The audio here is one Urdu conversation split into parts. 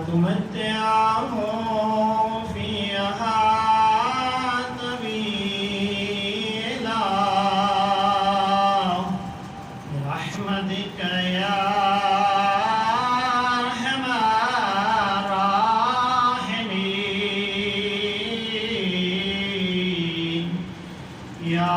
وتمتعهم فيها طويلا برحمتك يا أرحم الراحمين يا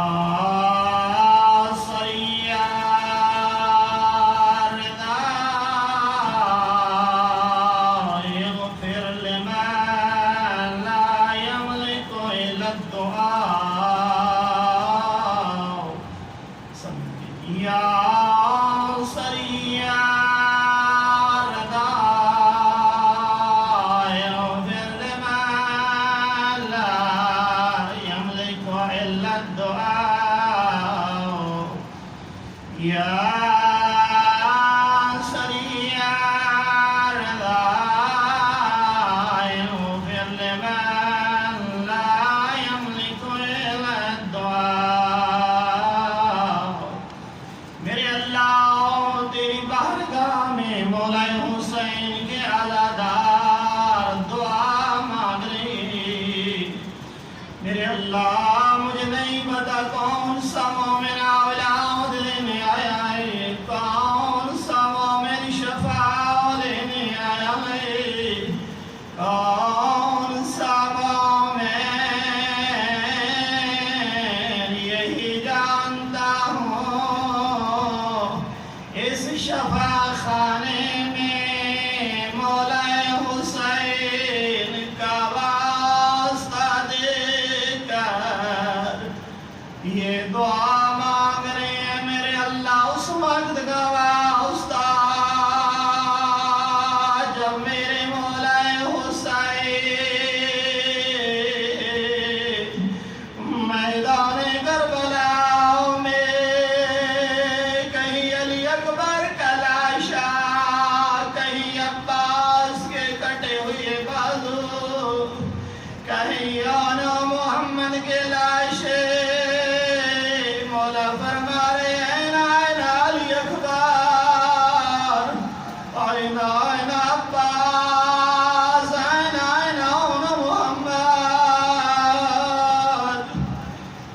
مجھے نہیں پتا کون سا مومن اولاد لینے آیا ہے، کون سا مومن شفاعت لینے آیا ہے، کون سا مومن یہی جانتا ہوں اس شفاعت خانے میں مولا حسین کا یہ دعا مانگ رہے ہیں میرے اللہ اس وقت کا واسطہ جب میرے مولا حسین میدان کربلا میں کہیں علی اکبر کا لاشا، کہیں عباس کے کٹے ہوئے بازو، کہیں آنا محمد کے لاشے فرما رہے ہیں آئین علی اکبر، آئین عباس، آئین محمد۔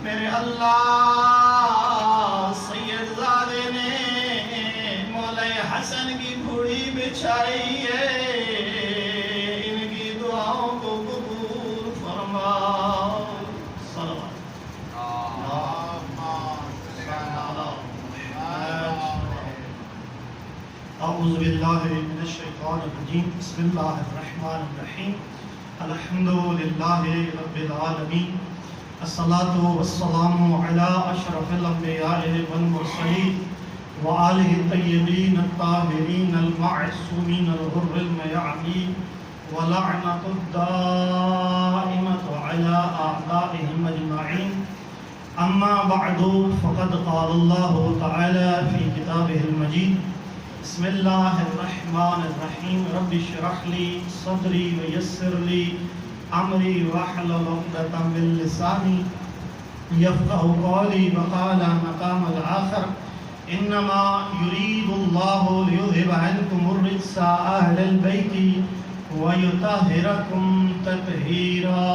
میرے اللہ سید زادے نے مولا حسن کی گھوڑی بچھائی ہے، ان کی دعاؤں کو قبول فرماؤ۔ صلوات اعوذ باللہ من الشیطان الرجیم، بسم اللہ الرحمن الرحیم، الحمد للہ رب العالمین، الصلاة والسلام علی اشرف الانبیاء والمرسلین وآلہ الطیبین الطاہرین المعصومین الغر المیامین ولعنۃ الدائمۃ علی اعدائهم اجمعین۔ اما بعد فقد قال اللہ تعالی فی کتابہ المجید، بسم اللہ الرحمن الرحیم، رب اشرح لی صدری ویسر لی امری واحلل عقدۃ من لسانی یفقهوا قولی، وقال مقام الآخر انما یرید اللہ لیذهب عنکم الرجس اہل البیت ویطہرکم تطہیرا۔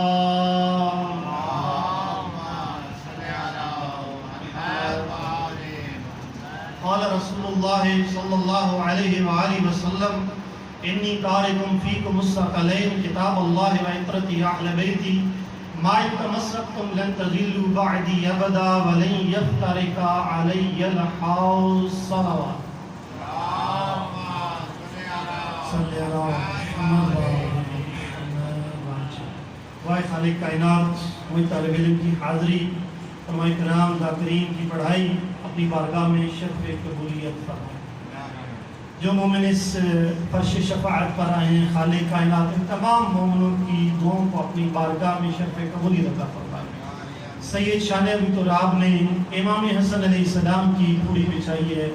قال رسول اللہ صلی اللہ علیہ وآلہ وسلم انی تارک فیکم الثقلین کتاب اللہ وعطرتی اہل بیتی ما ان تمسکتم لن تضلوا بعدی ابدا ولن یفترق علی الحوض۔ صلوات صلی اللہ وائے خالق کائنات، وہی طالب علم کی حاضری، علماء کرام ذاکرین کی پڑھائی اپنی بارگاہ میں شرف قبولیت فرمائے۔ جو مومن اس فرش شفاعت پر آئے ہیں، خالق کائنات ان تمام مومنوں کی دعاؤں کو اپنی بارگاہ میں شرف قبولیت عطا فرمائے۔ سید شان ابو تراب نے امام حسن علیہ السلام کی پوری بچھائی ہے،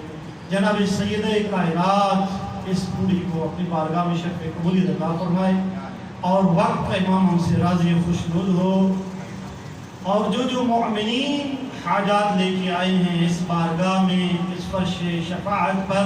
جناب سید کائنات اس پوری کو اپنی بارگاہ میں شرف قبولیت عطا فرمائے، اور وقت کا امام ہم سے راضی خوشنود ہو، اور جو مومنین حاجات لے کے آئے ہیں اس بارگاہ میں، اس فرش شفاعت پر،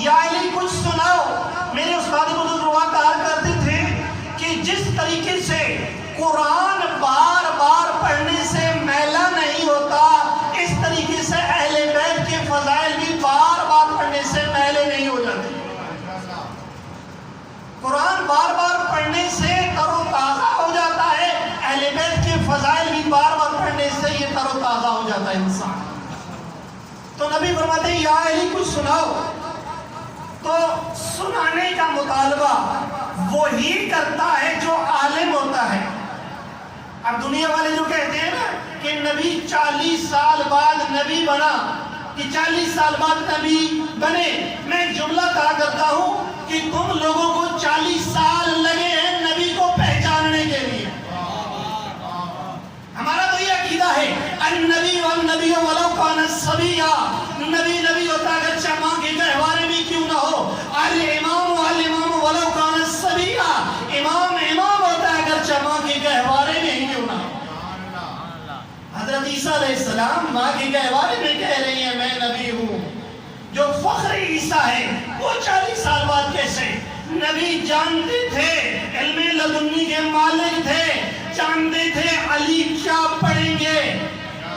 یا علی کچھ سناؤ. میرے استاد بزرگ روا کہا کرتے تھے کہ جس طریقے سے قرآن بار بار پڑھنے سے میلا نہیں ہوتا، اس طریقے سے اہل بیت کے فضائل بھی بار بار پڑھنے سے میلے نہیں ہو جاتے. قرآن بار بار پڑھنے سے تر و تازہ ہو جاتا ہے، اہل بیت کے فضائل بھی بار بار پڑھنے سے یہ تر و تازہ ہو جاتا ہے انسان. تو نبی فرماتے ہیں یا علی کچھ سناؤ. تو سنانے کا مطالبہ وہی کرتا ہے جو عالم ہوتا ہے. اب دنیا والے جو کہتے ہیں نا کہ نبی 40 سال بعد نبی بنا، کہ 40 سال بعد نبی بنے، میں ایک جملہ کہا کرتا ہوں کہ تم لوگوں کو 40 سال لگے ہیں نبی کو پہچاننے کے لیے. ہمارا تو یہ عقیدہ ہے النبی والنبی ولو کان صبیا، نبی نبی ہوتا اگرچہ ماں کے گہوارے میں کیوں نہ ہو. الامام والامام ولو کان صبیا، امام امام ہوتا ہے اگرچہ ماں کے گہوارے میں ہی کیوں نہ ہو. حضرت عیسیٰ علیہ السلام ماں کے گہوارے میں کہہ رہی ہیں میں نبی ہوں. جو فخر عیسیٰ ہے وہ 40 سال بعد کیسے؟ نبی جانتے تھے، علم لدنی کے مالک تھے، جانتے تھے علی کیا پڑھیں گے.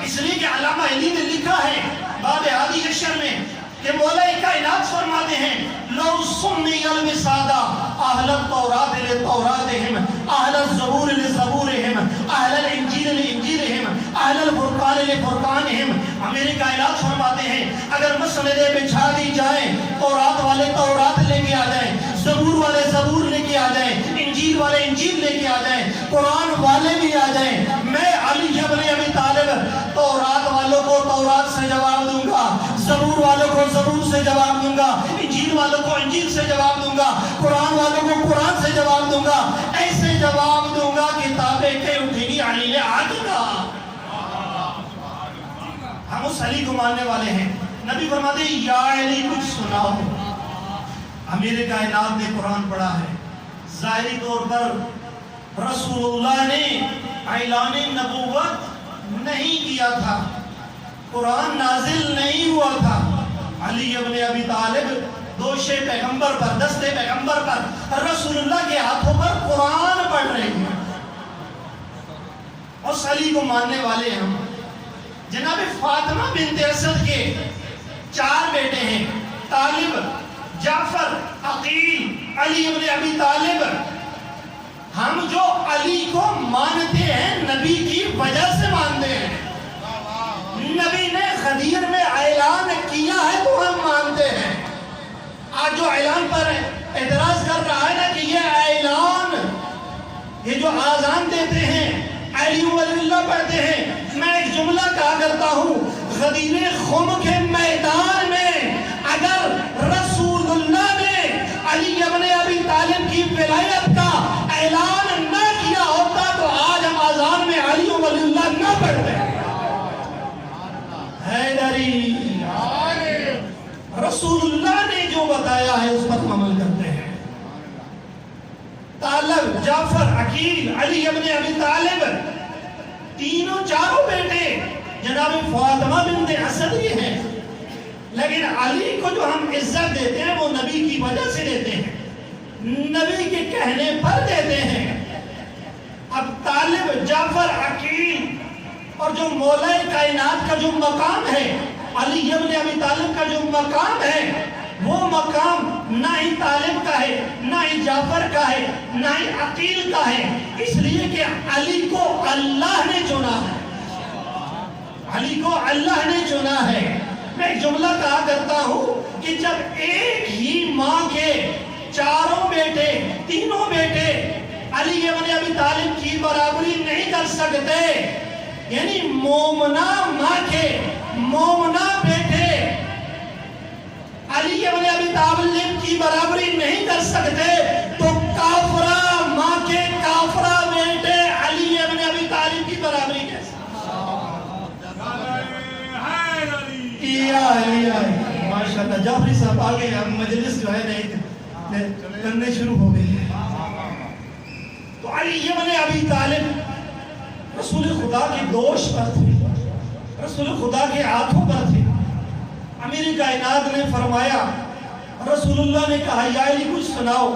اس لیے کہ علامہ علی نے لکھا ہے باب ہادی اشر میں کہ مولا کائنات فرماتے ہیں لو سمی الوسادہ اہل التورات لتوراتہم، اہل الزبور لزبورہم، اہل الانجیل لانجیلہم، اہل الفرقان لفرقانہم. میرے کائنات فرماتے ہیں اگر مسندیں بچھا دی جائیں، تورات والے تورات لے کے آ جائیں، زبور والے زبور لے کے آ جائیں، انجیل والے انجیل لے کے آ جائیں، قرآن والے بھی آ جائیں، میں علی ابن ابی طالب تورات والوں کو تورات سے جواب دوں گا، زبور والوں کو زبور سے جواب دوں گا، انجیل والوں کو انجیل سے جواب دوں گا، قرآن والوں کو قرآن سے جواب دوں گا. ایسے جواب دوں گا کتابیں کہ اٹھے گی علی نے آگے گا. ہم اس علی کو ماننے والے ہیں. نبی فرماتے ہیں یا علی کچھ سناؤ. امیر کائنات نے قرآن پڑھا ہے. ظاہری طور پر رسول اللہ نے اعلان نبوت نہیں کیا تھا، قرآن نازل نہیں ہوا تھا. علی ابن ابی طالب دوشے پیغمبر پر، دستے پیغمبر پر، رسول اللہ کے ہاتھوں پر قرآن پڑھ رہے ہیں. اس علی کو ماننے والے ہم. جناب فاطمہ بنت اسد کے 4 بیٹے ہیں، طالب، جعفر، عقیل، علی ابن ابی طالب. ہم جو علی کو مانتے ہیں نبی کی وجہ سے مانتے ہیں. نبی نے غدیر میں اعلان کیا ہے تو ہم مانتے ہیں. آج جو اعلان پر اعتراض کر رہا ہے نا کہ یہ اعلان، یہ جو آذان دیتے ہیں، علی ولی اللہ پڑھتے ہیں، میں ایک جملہ کہا کرتا ہوں غدیر خم کے میدان میں اگر رسول اللہ نے علی ابن ابی طالب کی ولایت کا اعلان نہ کیا ہوتا تو آج ہم آذان میں علی ولی اللہ نہ پڑھتے. حیدری، رسول اللہ نے جو بتایا ہے اس پر عمل کرتے ہیں. طالب، جعفر، عقیل، علی ابن ابی طالب، تینوں چاروں بیٹے جناب فاطمہ بنت اسد یہ ہیں. لیکن علی کو جو ہم عزت دیتے ہیں وہ نبی کی وجہ سے دیتے ہیں، نبی کے کہنے پر دیتے ہیں. اب طالب، جعفر، عقیل اور جو مولا کائنات کا جو مقام ہے، علی ابن ابی طالب کا جو مقام ہے، وہ مقام نہ ہی طالب کا ہے، نہ ہی جعفر کا ہے، نہ ہی عقیل کا ہے. اس لیے کہ علی کو اللہ نے چنا ہے. علی کو اللہ نے چنا ہے. میں ایک جملہ کہا کرتا ہوں کہ جب ایک ہی ماں کے چاروں بیٹے، تینوں بیٹے علی ابن ابی طالب کی برابری نہیں کر سکتے، یعنی مومنہ ماں کے مومنہ بیٹے علی ابن ابی طالب کی برابری نہیں کر سکتے، تو کافرہ ماں کے کافرہ بیٹے علی ابن ابی طالب کی برابری کیسے؟ ماشاءاللہ جعفری صاحب آگے، اب مجلس جو ہے نہیں کرنے شروع ہو گئی ہے. تو علی ابن ابی طالب رسول خدا کے دوش پر تھے، رسول خدا کے ہاتھوں پر تھے. امیر کائنات نے فرمایا رسول اللہ نے کہا یا علی کچھ سناؤ.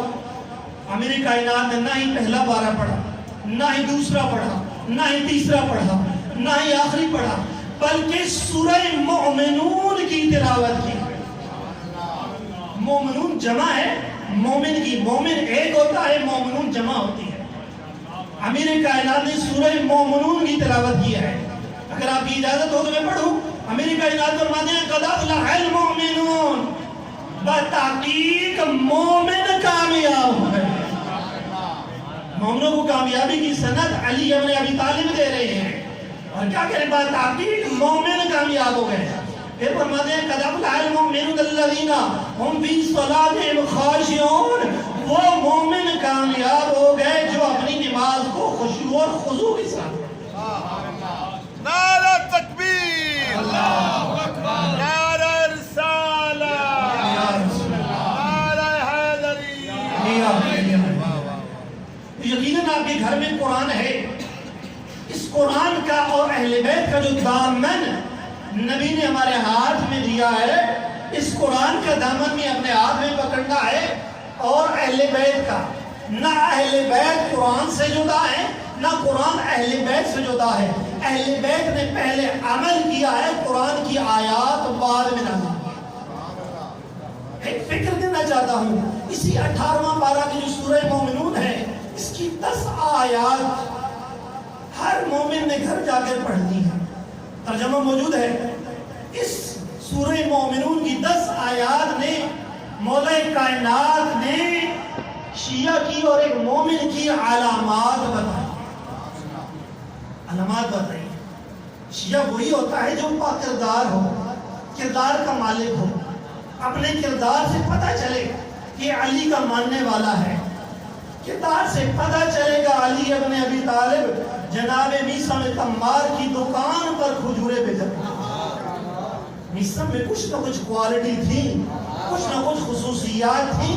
امیر کائنات نے نہ ہی پہلا پارہ پڑھا، نہ ہی دوسرا پڑھا، نہ ہی تیسرا پڑھا، نہ ہی آخری پڑھا، بلکہ سورہ مومنون کی تلاوت کی. مومنون جمع ہے مومن کی، مومن ایک ہوتا ہے، مومنون جمع ہوتی ہے. امیر کائنات نے سورہ مومنون کی تلاوت کی ہے. اگر آپ کی اجازت ہو تو میں پڑھوں. امیر کائنات فرماتے ہیں قد افلح المؤمنون، بتحقیق مومن کامیاب ہے. مومنوں کو کامیابی کی سند علی ابن ابی طالب دے رہے ہیں، اور کیا کہہ رہے ہیں؟ تحقیق مومن کامیاب ہو گئے. پھر فرماتے ہیں قد افلح المؤمنون الذین هم فی صلاتهم خاشعون، وہ مومن کامیاب ہو گئے جو اپنی نماز کو خشوع اور خضوع کے ساتھ. نعرہ تکبیر، اللہ اکبر، نعرہ رسالہ، نعرہ حیدری. یقیناً آپ کے گھر میں قرآن ہے. اس قرآن کا اور اہل بیت کا جو دامن نبی نے ہمارے ہاتھ میں دیا ہے، اس قرآن کا دامن بھی اپنے ہاتھ میں پکڑنا ہے. اور اہل بیت کا، نہ اہل بیت قرآن سے جدا ہے، نہ قرآن اہل بیت سے جدا ہے. اہل بیت نے پہلے عمل کیا ہے، قرآن کی آیات بعد میں نازل. ایک فکر دینا چاہتا ہوں، اسی 18واں پارہ کی جو سورہ مومنون ہے، اس کی 10 آیات ہر مومن نے گھر جا کر پڑھنی ہے. ترجمہ موجود ہے. اس سورہ مومنون کی 10 آیات نے مولا کائنات نے شیعہ کی اور ایک مومن کی علامات بتائی. علامات بتائی. شیعہ وہی ہوتا ہے جو با کردار ہو، کردار کا مالک ہو، اپنے کردار سے پتہ چلے کہ علی کا ماننے والا ہے. کردار سے پتہ چلے گا علی ابن ابی طالب جناب میثم تمار کی دکان پر کھجورے بیچتا. میثم میں کچھ نہ کچھ کوالٹی تھی، کچھ نہ کچھ خصوصیات تھی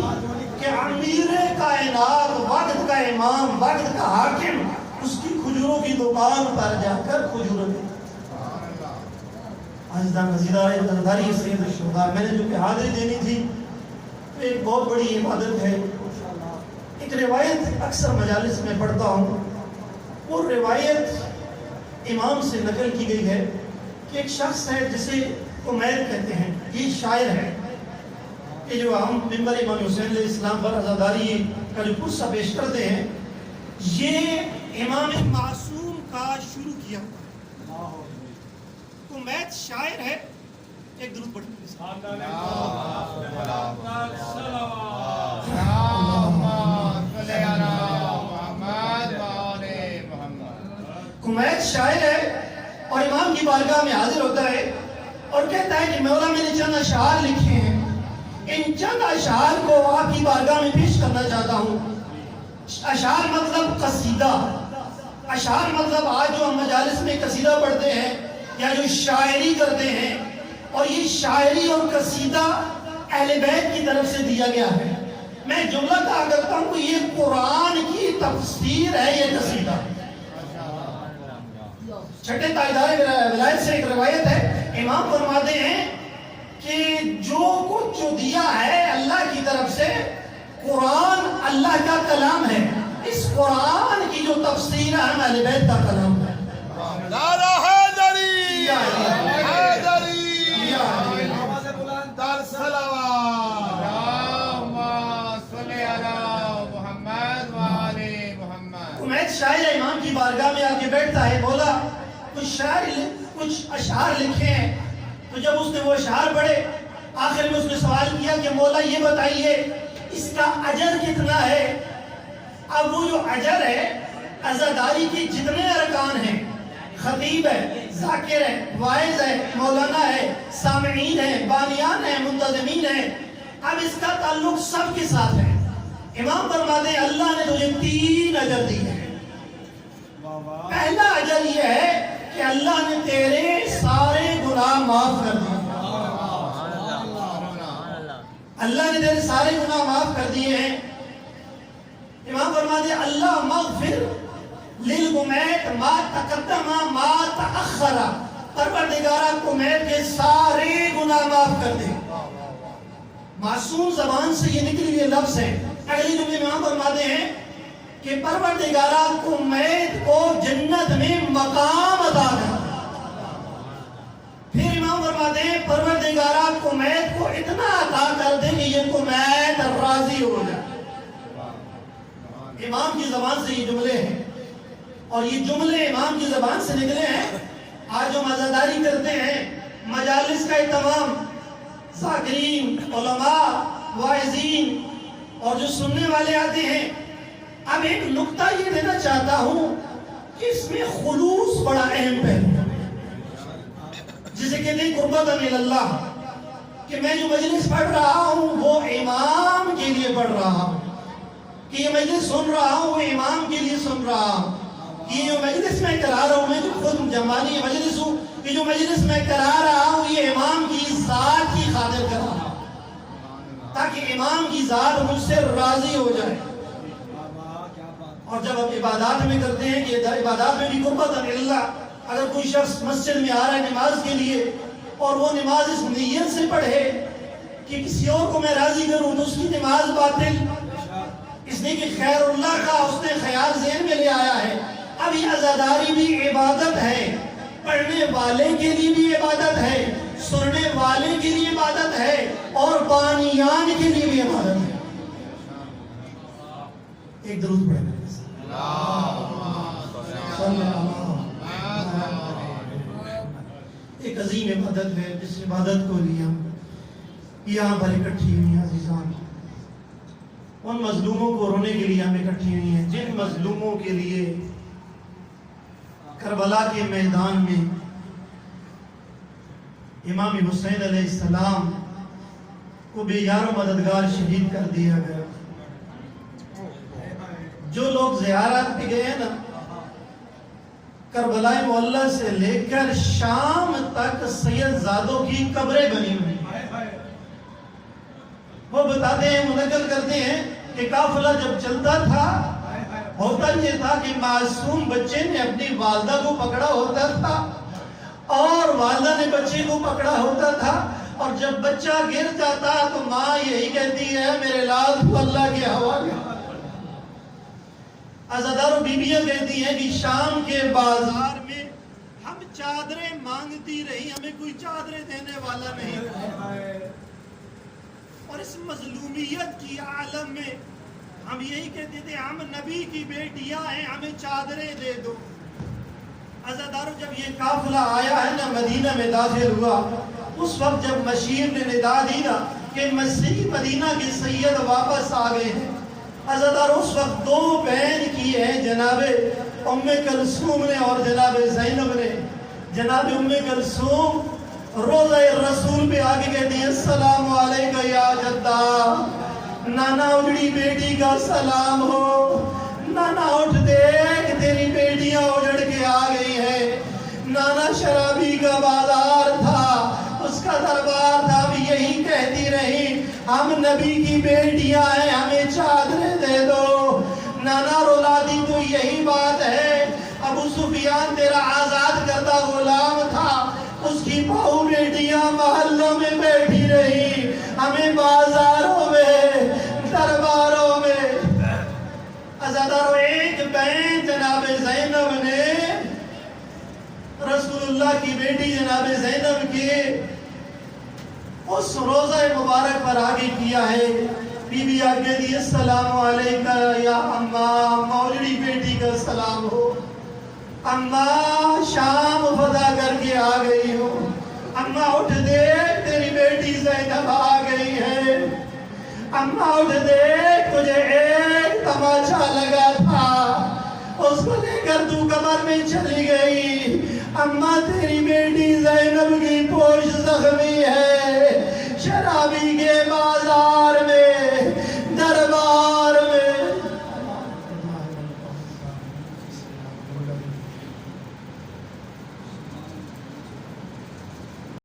کہ امیر کائنات، وقت کا امام، وقت کا حاکم، اس کی کھجوروں کی دکان پر جا کر کھجورے بیچتا. عزیزان عزیزہ تنداری سید الشہداء، میں نے جو کہ حاضری دینی تھی ایک بہت بڑی عبادت ہے. ایک روایت اکثر مجالس میں پڑھتا ہوں. وہ روایت امام سے نقل کی گئی ہے کہ ایک شخص ہے جسے عمیر کہتے ہیں. یہ شاعر ہے کہ جو ہم ممبر امام حسین علیہ السلام پر عزاداری کا جو قصہ پیش کرتے ہیں، یہ امام معصوم کا شروع کیا. عمیر شاعر ہے. ایک درود پڑھتے ہیں. عمیر شاعر ہے اور امام کی بارگاہ میں حاضر ہوتا ہے اور کہتا ہے کہ مولا میں نے چند اشعار لکھے ہیں، ان چند اشعار کو آپ کی بارگاہ میں پیش کرنا چاہتا ہوں. اشعار مطلب قصیدہ. اشعار مطلب آج جو ہم مجالس میں قصیدہ پڑھتے ہیں یا جو شاعری کرتے ہیں، اور یہ شاعری اور قصیدہ اہل بیت کی طرف سے دیا گیا ہے. میں جملہ کہا کرتا ہوں کہ یہ قرآن کی تفسیر ہے. یہ قصیدہ چھٹے تاجدار ولایت سے ایک روایت ہے. امام فرماتے ہیں کہ جو کچھ جو دیا ہے اللہ کی طرف سے، قرآن اللہ کا کلام ہے. اس قرآن کی جو تفسیر ہے ہم اہل بیت کا کلام ہے. نعرہ حیدری، حیدری، در صلوات، اللہم صلی علی محمد و آل محمد. عمیر شاعر امام کی بارگاہ میں آ کے بیٹھتا ہے. بولا کچھ اشعار لکھے ہیں. تو جب اس نے وہ اشعار پڑھے، آخر میں اس نے سوال کیا کہ مولا یہ بتائیے اس کا اجر کتنا ہے. اب وہ جو اجر ہے، عزاداری کی جتنے ارکان ہیں، خطیب ہے، ذاکر ہے، واعظ ہے، مولانا ہے، سامعین ہے، بانیان ہے، منتظمین ہے، اب اس کا تعلق سب کے ساتھ ہے. امام فرماتے ہیں اللہ نے تجھے 3 اجر دی ہے. پہلا اجر یہ ہے کہ اللہ نے تیرے سارے گناہ معاف کر دیے. اللہ نے تیرے سارے گناہ معاف کر دیے ہیں. امام فرماتے ہیں اللہ مغفر للعمیر ما تقدم ما تأخر، پروردگارہ عمیر کے سارے گناہ معاف کر دے. معصوم زبان سے یہ نکلی ہوئے لفظ ہیں. اگلے جملے میں ہم فرماتے ہیں کہ پروردگارہ کمیت کو جنت میں مقام عطا کر. پھر امام فرماتے ہیں پروردگارہ کمیت کو اتنا عطا کر دے کہ یہ کمیت راضی ہو جائے. امام کی زبان سے یہ جملے ہیں اور یہ جملے امام کی زبان سے نکلے ہیں. آج جو مزاداری کرتے ہیں مجالس کا اہتمام، ذاکرین، علماء، واعظین اور جو سننے والے آتے ہیں. اب ایک نقطہ یہ دینا چاہتا ہوں کہ اس میں خلوص بڑا اہم پہلو ہے، جسے کہتے ہیں قربت من اللہ، کہ میں جو مجلس پڑھ رہا ہوں وہ امام کے لیے پڑھ رہا ہوں، کہ یہ مجلس سن رہا ہوں وہ امام کے لیے سن رہا ہوں، کہ یہ جو مجلس میں کرا رہا ہوں، میں جو خود جمالی مجلس ہوں، کہ جو مجلس میں کرا رہا ہوں یہ امام کی ذات کی خاطر کر رہا ہوں، تاکہ امام کی ذات مجھ سے راضی ہو جائے. اور جب ہم عبادات میں کرتے ہیں کہ عبادات میں بھی قربت من اللہ، اگر کوئی شخص مسجد میں آ رہا ہے نماز کے لیے اور وہ نماز اس نیت سے پڑھے کہ کسی اور کو میں راضی کروں تو اس کی نماز باطل، اس نے کہ خیر اللہ کا اس نے خیال ذہن میں لے آیا ہے. اب یہ عزاداری بھی عبادت ہے، پڑھنے والے کے لیے بھی عبادت ہے، سننے والے کے لیے عبادت ہے اور بانیان کے لیے بھی عبادت ہے. ایک درود پڑھیں. ایک عظیم عبادت ہے جس عبادت کو لیے ہم یہاں پر اکٹھی ہوئی ہیں عزیزان. ان مظلوموں کو رونے کے لیے ہم اکٹھی ہوئی ہیں جن مظلوموں کے لیے کربلا کے میدان میں امام حسین علیہ السلام کو بے یار و مددگار شہید کر دیا گیا. جو لوگ زیارت پہ گئے ہیں نا، کربلا معلی سے لے کر شام تک سید زادوں کی قبریں بنی ہوئی ہیں. وہ بتاتے ہیں، منقل کرتے ہیں کہ قافلہ جب چلتا تھا ہوتا یہ تھا کہ معصوم بچے نے اپنی والدہ کو پکڑا ہوتا تھا اور والدہ نے بچے کو پکڑا ہوتا تھا، اور جب بچہ گر جاتا تو ماں یہی کہتی ہے میرے لال تو اللہ کے حوالے. عزادار و بیبیاں کہتی ہیں کہ شام کے بازار میں ہم چادریں مانگتی رہی، ہمیں کوئی چادریں دینے والا نہیں. اور اس مظلومیت کی عالم میں ہم یہی کہتے تھے ہم نبی کی بیٹیاں ہیں، ہمیں چادریں دے دو. عزادارو جب یہ قافلہ آیا ہے نا مدینہ میں داخل ہوا، اس وقت جب مشیر نے ندا دی نا کہ مسیح مدینہ کے سید واپس آ گئے ہیں، عزادارو اس وقت دو بہن کی ہیں جناب ام کلثوم نے اور جناب زینب نے. جناب ام کلثوم روضہ رسول پہ آگے کہتی ہے السلام علیکہ یا جدہ، نانا اجڑی بیٹی کا سلام ہو. نانا اٹھ دیکھ تیری بیٹیاں اجڑ کے آ گئی ہیں. نانا شرابی کا بازار تھا، اس کا دربار تھا، بھی یہی کہتی رہی ہم نبی کی بیٹیاں ہیں، ہمیں چادریں دے دو. نانا رولاتی تو یہی بات ہے. ابو سفیان تیرا آزاد کردہ غلام تھا، اس کی بہو بیٹیاں محلوں میں بیٹھی رہی، ہمیں بازاروں میں درباروں میں. عزادارو ایک بہن جناب زینب نے رسول اللہ کی بیٹی جناب زینب کے اس روضہ مبارک پر آگے کیا ہے. بی بی آگے دی السلام علیکہ یا اماں، مولڑی بیٹی کا سلام ہو. اماں شام فدا کر کے آ گئی ہو. اماں اٹھ دیکھ تیری بیٹی زینب آ گئی ہے. اماں اٹھ دیکھ تجھے ایک تماچا لگا تھا، اس کو لے کر تو قبر میں چلی گئی. اماں تیری بیٹی زینب کی پوش زخمی ہے، شرابی کے بازار میں